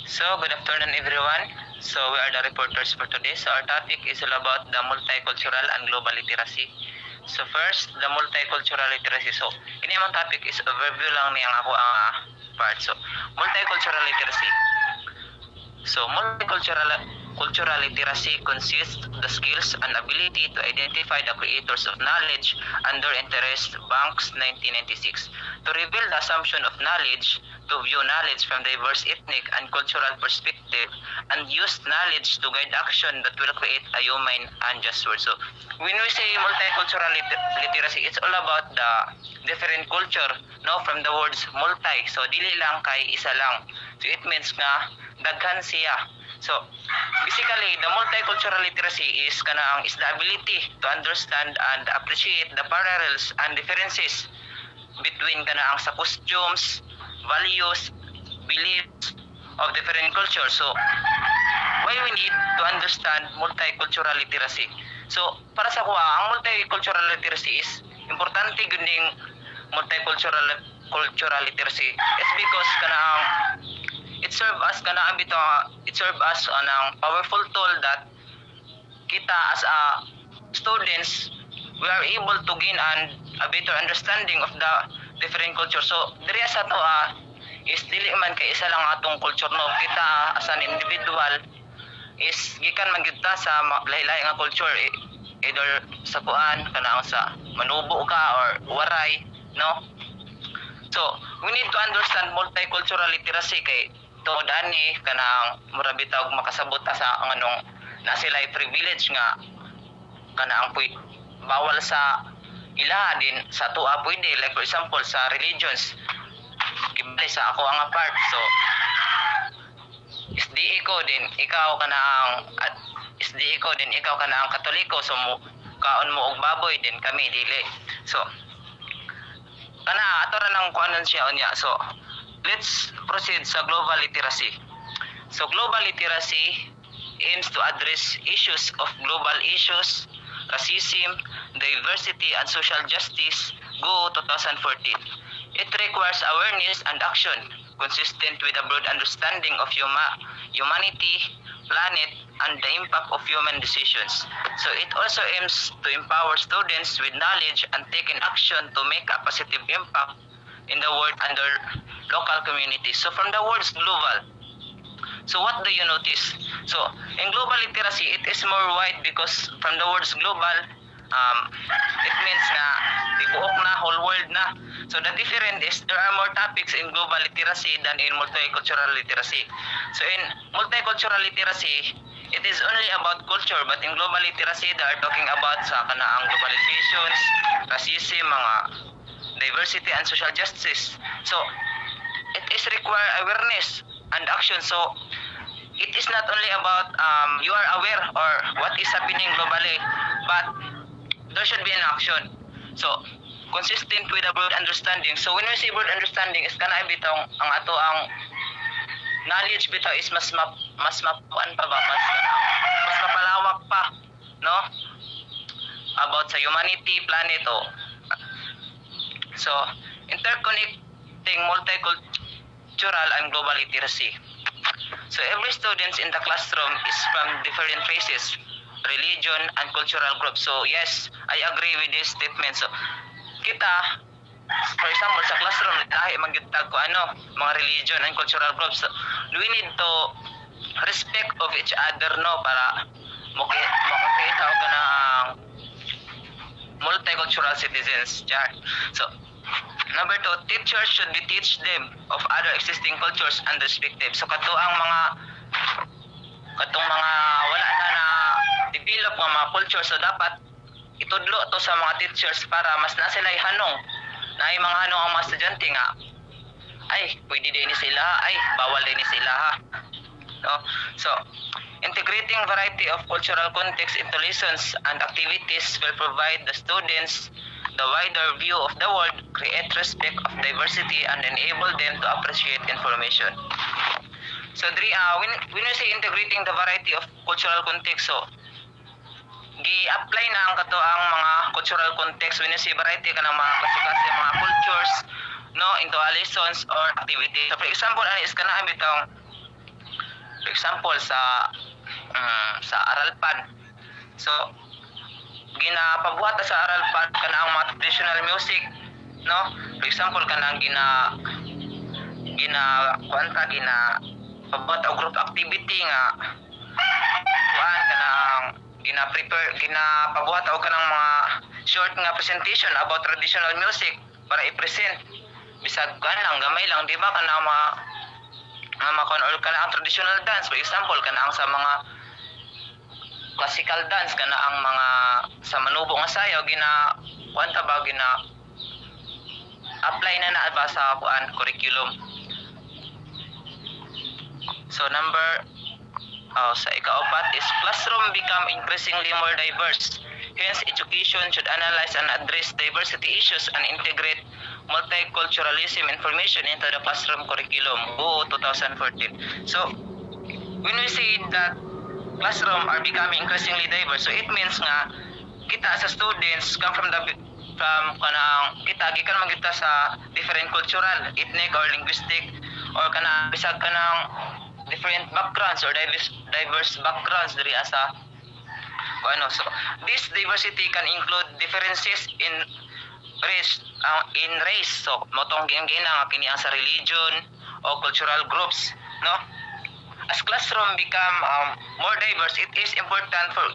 So, good afternoon everyone. So, we are the reporters for today. So, our topic is all about the multicultural and global literacy. So, first, the multicultural literacy. So, ini ang topic is overview lang niyang ako ang part. So, multicultural literacy. So, cultural literacy consists the skills and ability to identify the creators of knowledge under Interest Banks 1996, to reveal the assumption of knowledge, to view knowledge from diverse ethnic and cultural perspective, and use knowledge to guide action that will create a human and just world. So, when we say multicultural literacy, it's all about the different culture, no, from the words multi. So, dili lang kay isa lang. So, it means nga daghan siya. So, basically, the multicultural literacy is the ability to understand and appreciate the parallels and differences between sa costumes, values, beliefs of different cultures. So, why we need to understand multicultural literacy? So, para sa kuha, ang multicultural literacy is importante gunding multicultural literacy. It's because it serve as an powerful tool that kita as a students we are able to gain a better understanding of the different culture. So diri sa to is dili man kay isa lang atong culture, no, kita as an individual is gikan man gyud ta sa lahi-lahi nga culture, either sa kuan sa manubo ka or waray, no. So we need to understand multicultural literacy kay tungod ani mura bitaw makasabot ta sa anong na sila privilege nga ang bawal sa ila din sa tuwa pwede, like for example sa religions kibali sa ako ang part. So SDA ko din ikaw ang Katoliko, so kaon mo og baboy din kami dili. So ato ra nang kuanon siya unya. So let's proceed sa global literacy. So global literacy aims to address issues of global issues, racism, diversity, and social justice, GO 2014. It requires awareness and action consistent with a broad understanding of humanity, planet, and the impact of human decisions. So it also aims to empower students with knowledge and taking action to make a positive impact in the world and their local communities. So from the words global, so what do you notice? So in global literacy, it is more wide because from the words global, it means na tibuok na, whole world na. So the difference is there are more topics in global literacy than in multicultural literacy. So in multicultural literacy, it is only about culture, but in global literacy, they are talking about sa ang globalizations, racism, mga diversity, and social justice. So it is require awareness and action. So it is not only about you are aware or what is happening globally, but there should be an action. So consistent with a broad understanding. So when we say broad understanding is bitong ang ato ang knowledge bitaw is mas mapuan pa ba, mas mapalawak pa, no, about sa humanity, planet, so interconnecting multicultural and global literacy. So every student in the classroom is from different races, religion, and cultural groups. So yes, I agree with this statement. So kita, for example, sa classroom lahi magyutag ko mga religion and cultural groups. So, we need to respect of each other, no, para makakita ko ng multicultural citizens. So number 2, teachers should be teach them of other existing cultures and perspectives. So katong mga wala na develop nga mga culture, so dapat itudlo to sa mga teachers para mas na sila hanong na mga hanong ang mga estudyante nga ay pwede din sila, ay bawal din sila, ha, no? So integrating variety of cultural context into lessons and activities will provide the students the wider view of the world, create respect of diversity, and enable them to appreciate information. So when we say integrating the variety of cultural context, so gi-apply na ang mga cultural context when you say variety ka ng mga kasi mga cultures, no, into lessons or activities. So for example, is bitong For example, sa Aralpan. So, ginapabuhat sa Aralpan kanang mga traditional music, no? For example, kanang pabuhat og group activity nga kuan kanang ginapabuhat og kanang mga short nga presentation about traditional music para i-present bisag kan lang gamay lang, di ba, kanang mga or kanang traditional dance. For example, kanang sa mga classical dance, kanang mga sa manubo nga sayaw gina apply na ba sa curriculum. So sa ikaapat is classroom become increasingly more diverse. Hence, education should analyze and address diversity issues and integrate multiculturalism information into the classroom curriculum. 2014. So, when we say that classroom are becoming increasingly diverse, so it means nga kita as students come from kita gikan man kita sa different cultural, ethnic or linguistic or bisag kanang different backgrounds or diverse backgrounds diri asa so this diversity can include differences in race, so motong gina nga kini ang sa religion o cultural groups, no? As classroom become more diverse, it is important for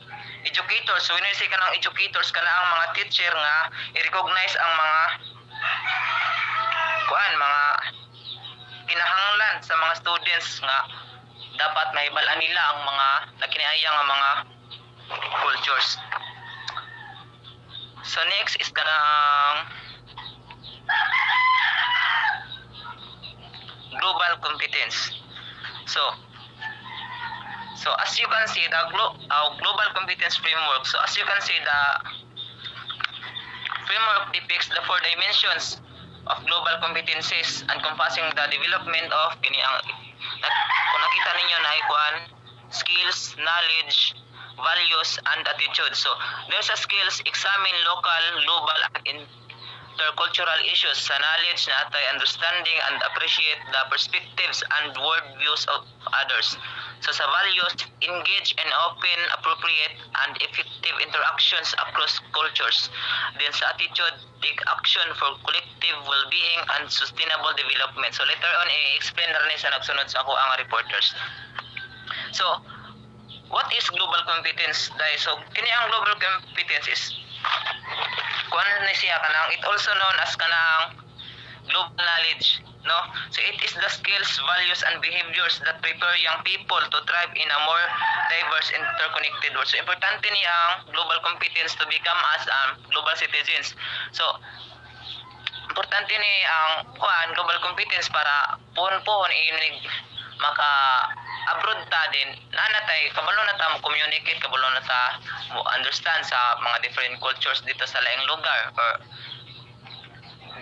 educators. So when we say kanang educators, kanang mga teacher nga i-recognize ang mga kinahanglan sa mga students nga dapat mahibalaan nila ang mga nakinahanglan nga mga cultures. So next is kanang global competence. So as you can see, the global competence framework. So as you can see, the framework depicts the 4 dimensions of global competencies encompassing the development of kung nakita ninyo na skills, knowledge, values, and attitude. So there's a skills, examine local, global, and intercultural issues. Sa knowledge na atay understanding and appreciate the perspectives and worldviews of others. So sa values, engage in open, appropriate, and effective interactions across cultures. Then sa attitude, take action for collective well-being and sustainable development. So later on, i-explain na rin sa nagsunod sa ako ang reporters. So, what is global competence? So, kini ang global competence is it also known as kanang global knowledge, no? So it is the skills, values, and behaviors that prepare young people to thrive in a more diverse, interconnected world. So importante ni ang global competence to become as global citizens. So importante ni ang global competence para pohon maka-abroad ta din nanatay kabalo na ta mo communicate, kabalo na ta mo understand sa mga different cultures dito sa laing lugar or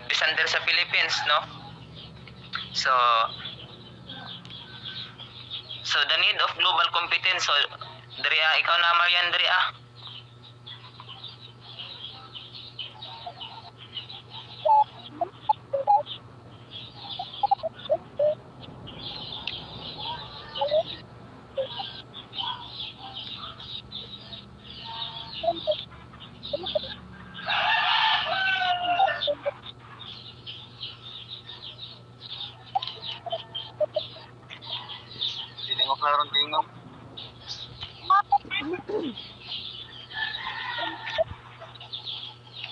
bisan sa Philippines, no? So the need of global competence. So ikaw na Marian diri. Hindi mo klaro ang tingog.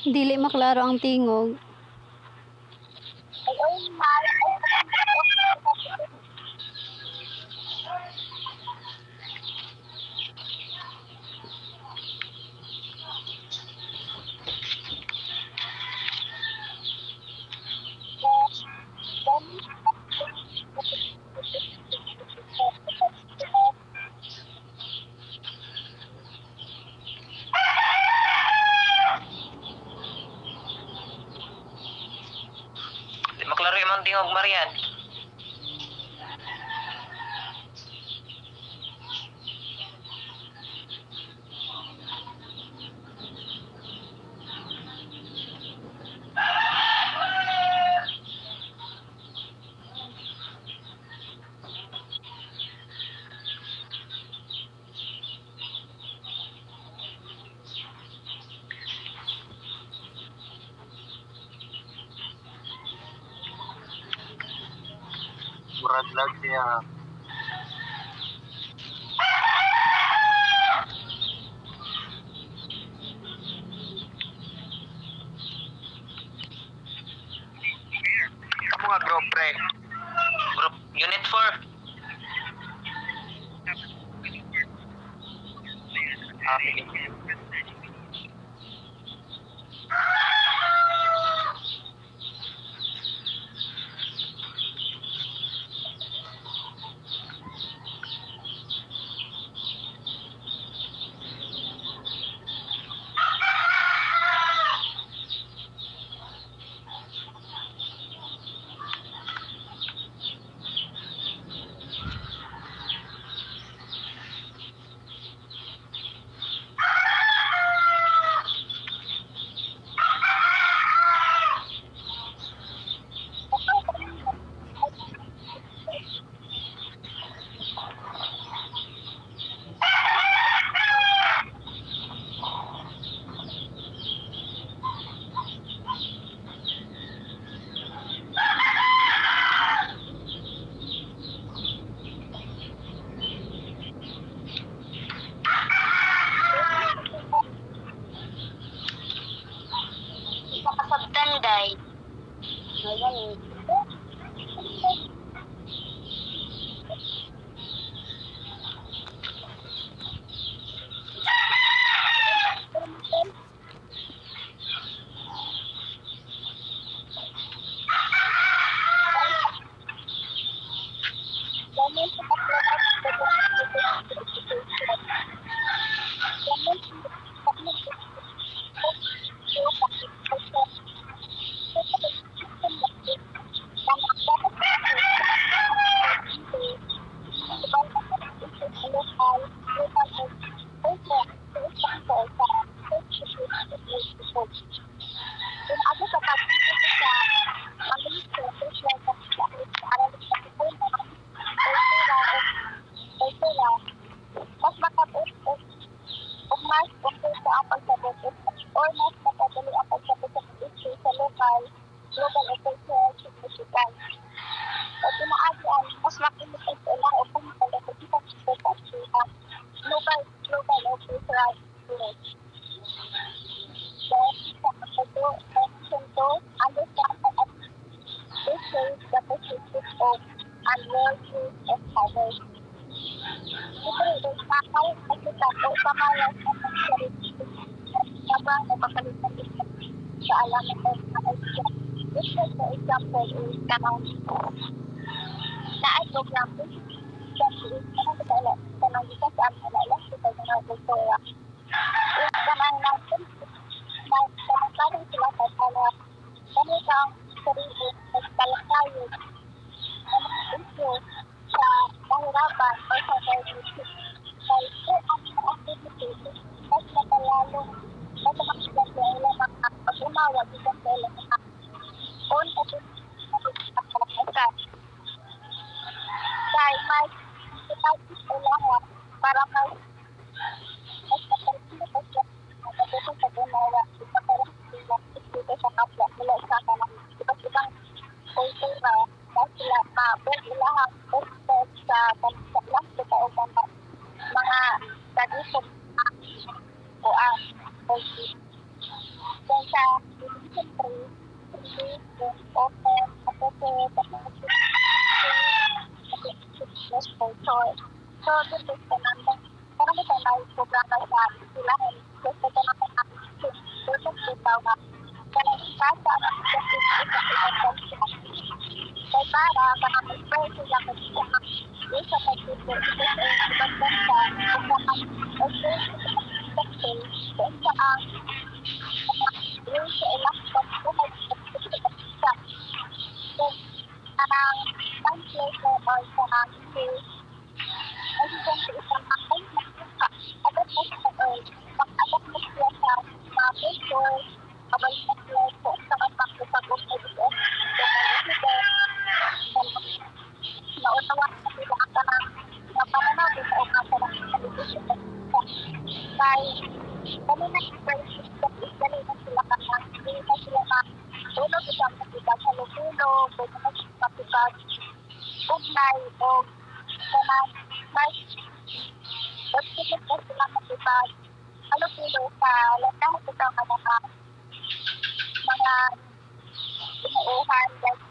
Dili maklaro ang tingog. Murag siya. Kamu nga group pre. Group Unit 4. Sige. Tanday. Ayan. Mas makapos o mas okay sa ang pagsabot or mas makadali ang pagsabot sa issue sa local o cultural significance. At tinaadyan, mas makinig ang ilang o pumitala sa isang significance local o cultural significance. Then, sa section 2, understand and appreciate the perspective of and worldviews of others. Ito nakal nakita ko sa mga habang napapalitan dito sa alam ng idea. This is the example is kanang program is kanang dito sa alam sa mga kultura. Kanang natin kanang sila sa kanang sarili sa talakayin issue sa mahirapan o sa diabetes. Kaya ang activity mas matalalong mas makasigan sa ilang mga pag-umawa dito sa ilang mga on at kalakasan. Kaya mas ipagis ilang para mas matalimit at matalimit sa pag-umawa sa parang dito sa kapwa mula sa kanang iba't ibang kultura na sila mabog ilahang respect sa pagsalas kita o mga tradisyon o ang culture. Then sa division 3, hindi open, appropriate, fitness culture. So, dito sa namin, parang ito na yung programa sa silahin. Gusto ko na mga dito sa na kanang kasa na sa kay para kanang sila kasi sa pagtuturo ito ay pagbansa kung sa ang sa ilang pagbuhay sa kanang translator or kanang ay sa isang akay adat mo sa pag-adat mo sila sa mga picture kabalik mo po sa pagkakasabot na dito sa mga naunawa na sila July o kanang March. Pagkikit na sila matipag alupilo sa lantahan ito mga inuuhan like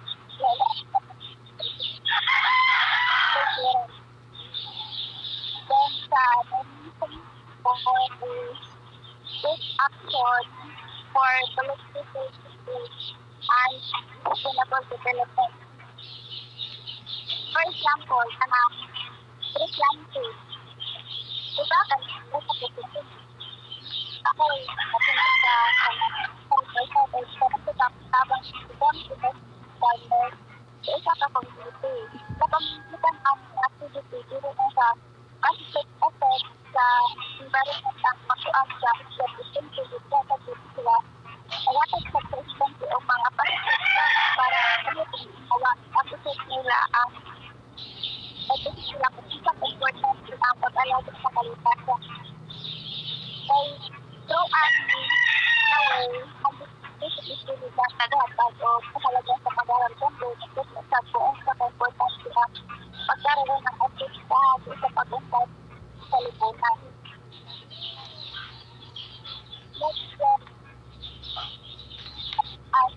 then sa for take action for political and sustainable development. For example, tree planting. Diba kan sa position? Ako napunta sa tabang farmer sa isa ka community. Napamitan ang activity dito na sa aspect effect sa environment ang masuang sa representative na sila. Awatag sa presidente o mga participants para appreciate nila ang ito sila kung isang important ang pag-alaga sa kalitasan. Kaya through na way, ang ito nila tagahatag o kasalagan sa pag-alaga sa buong pag-importante ang pagkaroon ng aktibidad sa pag-untat sa lipunan. Next step ay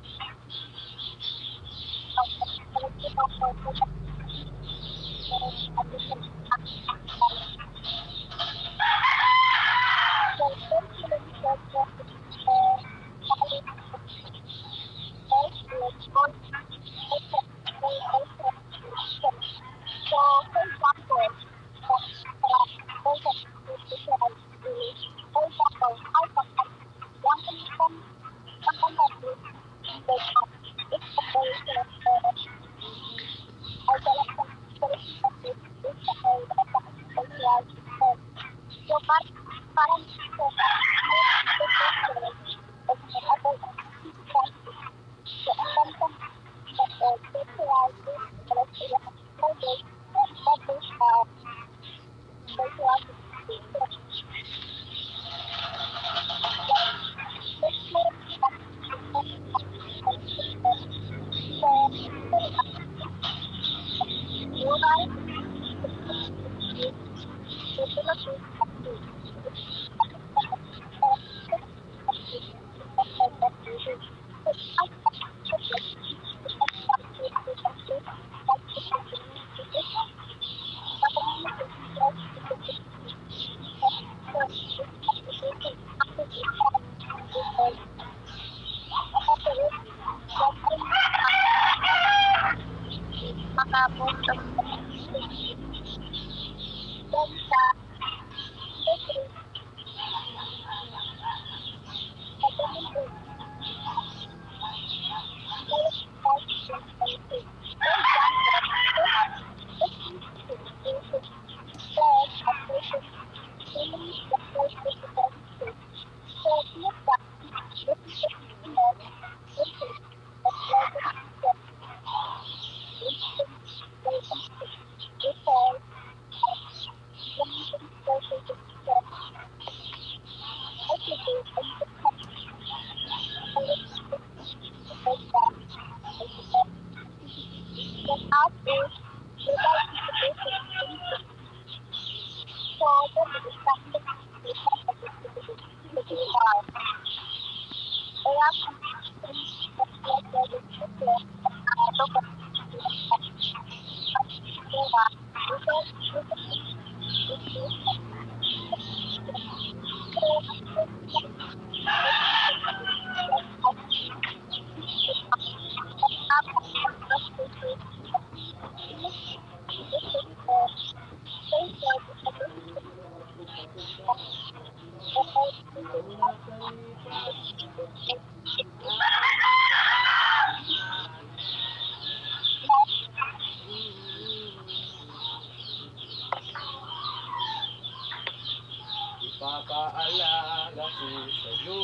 Papaalaga ko sa'yo.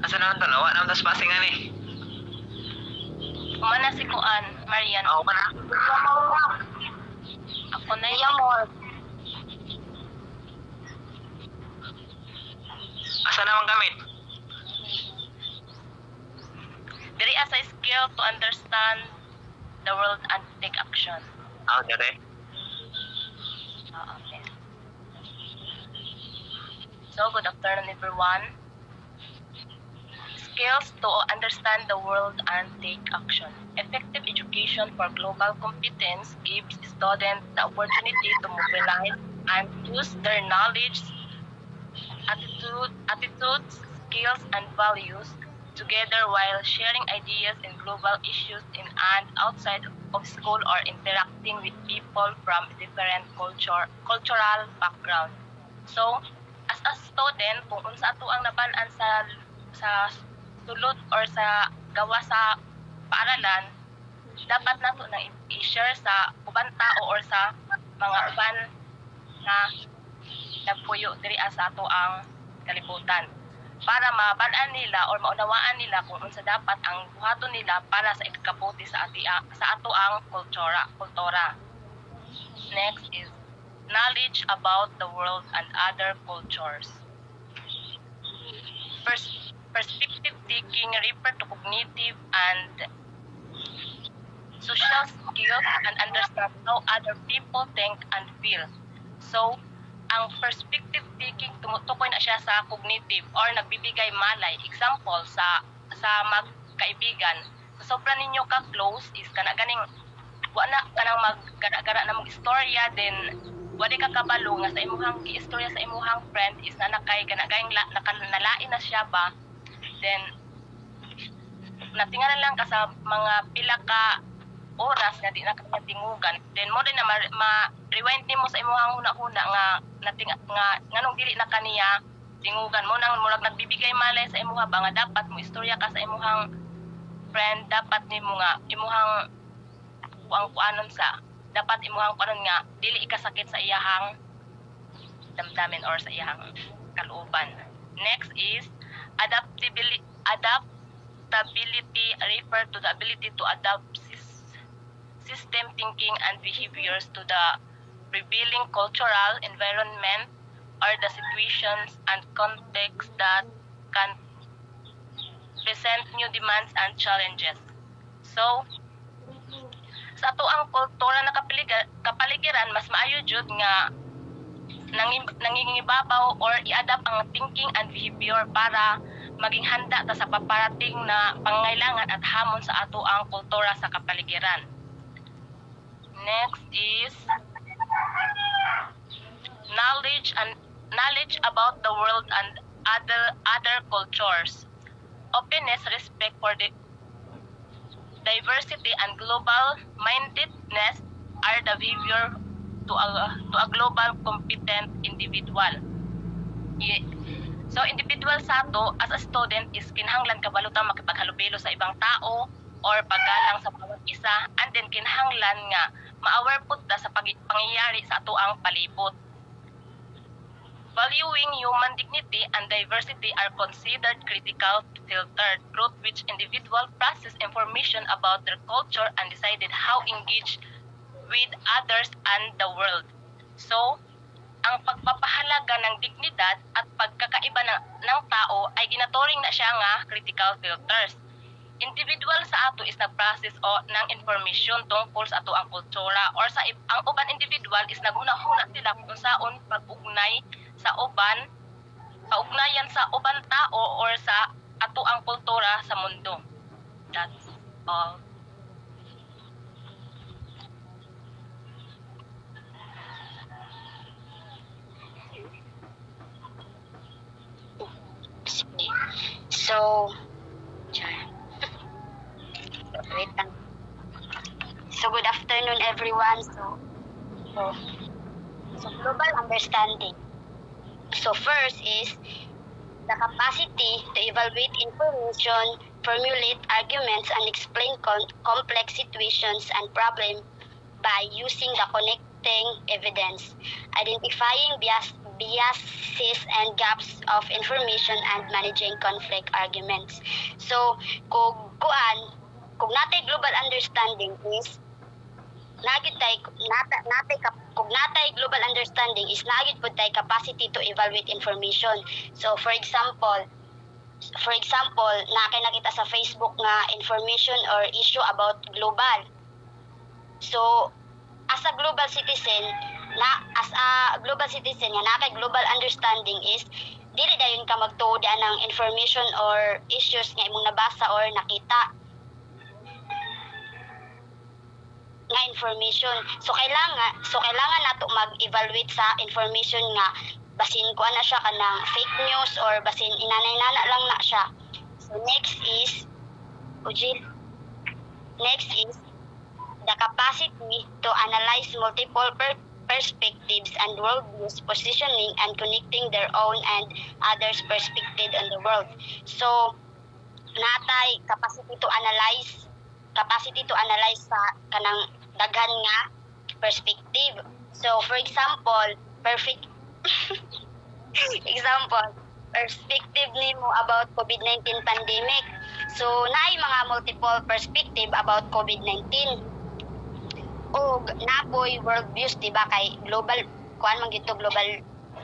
Asa naman to? Nawa naman tas passing ani. Umana si Kuan, Marian. Oo ka na. Kunay mo. Asa naman gamit? Diri as a skill to understand the world and take action. Dire. Okay. So, good afternoon everyone. Skills to understand the world and take action. Effective education for global competence gives students the opportunity to mobilize and use their knowledge, attitudes, skills, and values together while sharing ideas in global issues in and outside of school or interacting with people from different cultural background. So, as a student, kung unsa ato ang naban-an sa sulod or sa gawa sa paaralan, dapat nato na i-share sa ubang tao or sa mga uban na nagpuyo diri sa ato ang kalibutan para mabalaan nila or maunawaan nila kung unsa dapat ang buhaton nila para sa ikakabuti sa ato ang kultura. Next is knowledge about the world and other cultures. Perspective taking refer to cognitive and social skills and understand how other people think and feel. So, ang perspective taking tumutukoy na siya sa cognitive or nagbibigay malay. Example, sa magkaibigan, sa sobra ninyo ka close is kanang wala kanang maggara-gara na mong istorya, then wala ka kabalo nga sa imuhang istorya sa imuhang friend is na kanagayang nakanalain na siya ba, then natingalan lang ka sa mga pila ka oras nga di na kanya tingugan, then mo din na ma-rewind nimo sa imuhang huna-huna nga nganong dili na kaniya tingugan mo nang murag nagbibigay malay sa imuha ba nga dapat mo istorya ka sa imuhang friend, dapat nimo nga imuhang kuanon sa dapat imuhang kuanon nga dili ikasakit sa iyahang damdamin or sa iyahang kalooban. Next is adaptability refer to the ability to adapt system thinking and behaviors to the prevailing cultural environment or the situations and contexts that can present new demands and challenges. So, sa ato ang kultura na kapaligiran, mas maayo jud nga nangingibabaw or i-adapt ang thinking and behavior para maging handa ta sa paparating na pangangailangan at hamon sa ato ang kultura sa kapaligiran. Next is knowledge about the world and other cultures. Openness, respect for the diversity and global mindedness are the behavior to a global competent individual. So individual sa ato as a student is kinahanglan kabalutan makipaghalubilo sa ibang tao or paggalang sa bawat isa, and then kinahanglan nga ma-aware pud ta sa pangyayari sa ato ang palibot. Valuing human dignity and diversity are considered critical filtered through which individual process information about their culture and decided how engage with others and the world. So, ang pagpapahalaga ng dignidad at pagkakaiba ng tao ay ginaturing na siya nga critical filters. Individual sa ato is nag-process ng information tungkol sa ato ang kultura or sa ang uban individual is naghuna-huna sila kung saon pag-ugnay sa uban, kaugnayan sa uban tao or sa ato ang kultura sa mundo. That's all. So, wait lang. So, good afternoon everyone. So global understanding. So, first is the capacity to evaluate information, formulate arguments, and explain complex situations and problems by using the connecting evidence, identifying biases and gaps of information, and managing conflict arguments. So, kung natin global understanding is nagid tay kung natay global understanding is nagid pud tay capacity to evaluate information. So for example, na kay nakita sa Facebook nga information or issue about global. So as a global citizen nga nakay global understanding is dili dayon ka magtuod ng information or issues nga imong nabasa or nakita nga information. So kailangan nato mag-evaluate sa information nga basin ko na siya kanang fake news or basin inanay-nana lang na siya. So next is the capacity to analyze multiple perspectives and worldviews, positioning and connecting their own and others' perspective on the world. So natay capacity to analyze sa kanang daghan nga perspective. So for example, perspective nimo about COVID-19 pandemic. So naay mga multiple perspective about COVID-19. O napoy world views, diba, kay global kuan man gito global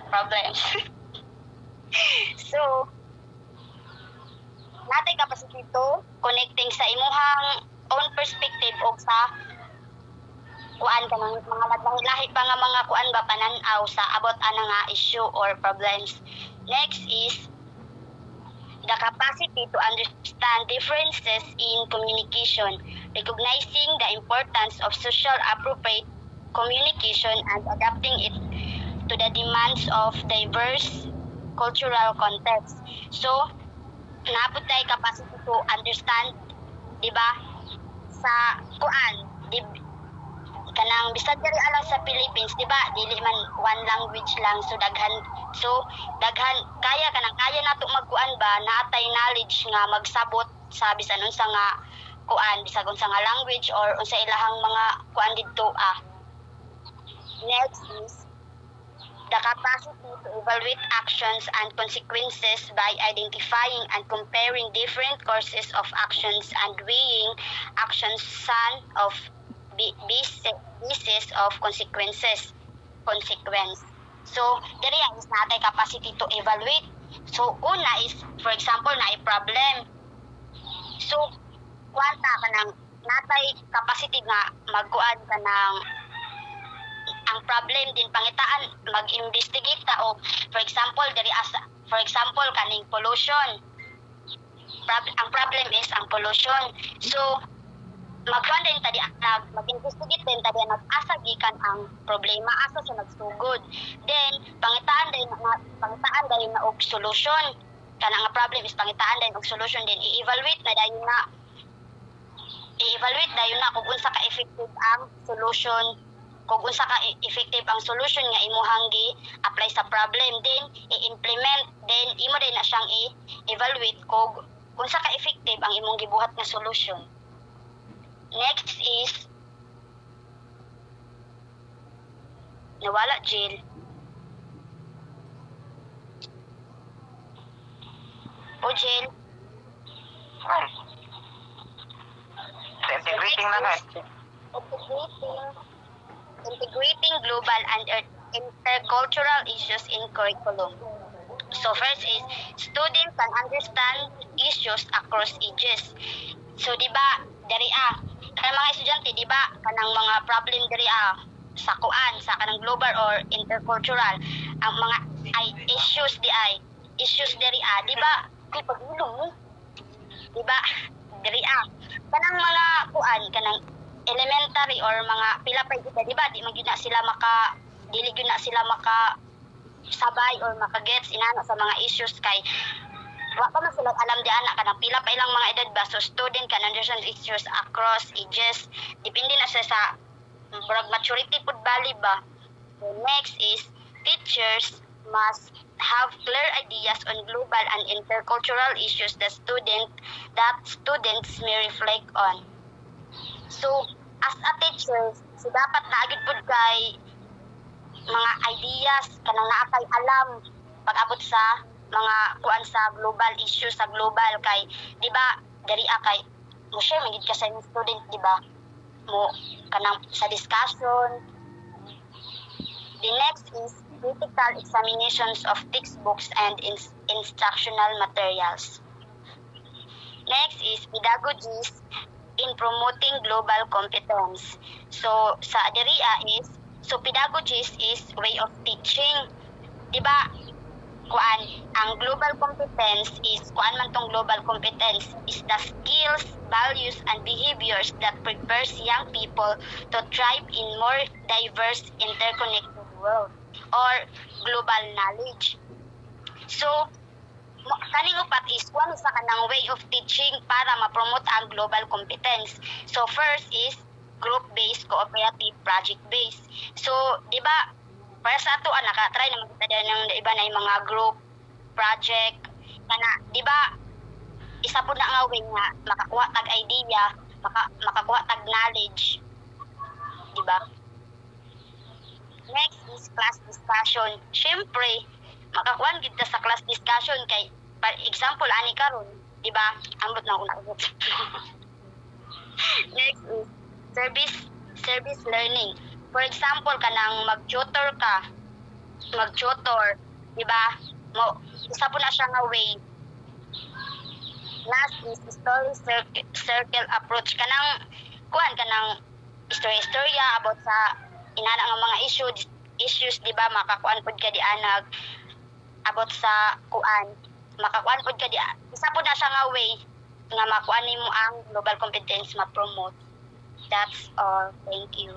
problems. So natay capacity to connecting sa imuhang own perspective o sa kuan ka ng mga lahi pa nga mga kuan ba panan-aw sa abot ana nga issue or problems. Next is the capacity to understand differences in communication, recognizing the importance of social appropriate communication and adapting it to the demands of diverse cultural contexts. So napud tay capacity to understand, diba, sa kuan kanang bisag diri alang sa Philippines, diba, dili man one language lang, so daghan kaya nato magkuan ba naatay knowledge nga magsabot sa bisan unsa nga kuan, bisag unsa nga language or unsa ilahang mga kuan didto. Next is the capacity to evaluate actions and consequences by identifying and comparing different courses of actions and weighing actions of basis of consequence. So diri is natay capacity to evaluate. So una is for example na problem. So kwanta kanang natay capacity nga magkuan kanang ang problem din pangitaan mag-investigate ta o for example kaning pollution. Ang problem is ang pollution. So magkuan din tadi mag-investigate din tadi asa gikan ang problema, asa siya nagsugod. Then pangitaan din na og solution. Kana nga problem is pangitaan din og solution, din i-evaluate dayon na kung unsa ka effective ang solution, nga imuhang gi-apply sa problem, then i-implement, then imo din na siyang i-evaluate kung unsa ka effective ang imong gibuhat nga solution. Next is nawala Jill. Jill. Integrating na nga. Integrating global and intercultural issues in curriculum. So first is students can understand issues across ages. So diba dari kanang mga estudyante diba kanang mga problem dari sa kuan sa kanang global or intercultural ang mga issues dari diba kay pagulong diba dari kanang mga kuan kanang elementary or mga pila pa kita diba di man gyud na sila dili gyud na sila sabay or maka-gets inana sa mga issues kay wa pa man sila alam di ana kanang pila pa ilang mga edad ba, so student can understand issues across ages, depende na siya sa maturity pud bali ba. So next is teachers must have clear ideas on global and intercultural issues that students may reflect on. So as a teacher, so dapat naagid pud kay mga ideas kanang naa kay alam pag-abot sa mga kuan sa global issue sa global kay di ba dari kay mo share magid ka sa student di ba mo kanang sa discussion. The next is critical examinations of textbooks and instructional materials. Next is pedagogies in promoting global competence. So sa diriya is pedagogies is way of teaching. Diba? Kuan ang global competence is kuan man tong global competence is the skills, values and behaviors that prepares young people to thrive in more diverse interconnected world or global knowledge. So kaning upat is one sa kanang way of teaching para ma-promote ang global competence. So first is group-based, cooperative, project-based. So, di ba, para sa ato, nakatry naman kita ng iba na yung mga group, project, kana, di ba, isa po na nga way nga, makakuha tag idea, makakuha tag knowledge. Di ba? Next is class discussion. Siyempre, makakuha kita sa class discussion kay, for example, ani karon, di ba, ambot na ako naubot. Next is service learning. For example, kanang mag-tutor ka, di ba? Isa po na siya nga way. Last is story circle approach. Kanang istorya about sa inana nga mga issues, di ba? Makakuan pod ka di anag about sa makakuan pod ka di. Isa po na siya nga way nga makuan nimo ang global competence ma-promote. That's all. Thank you.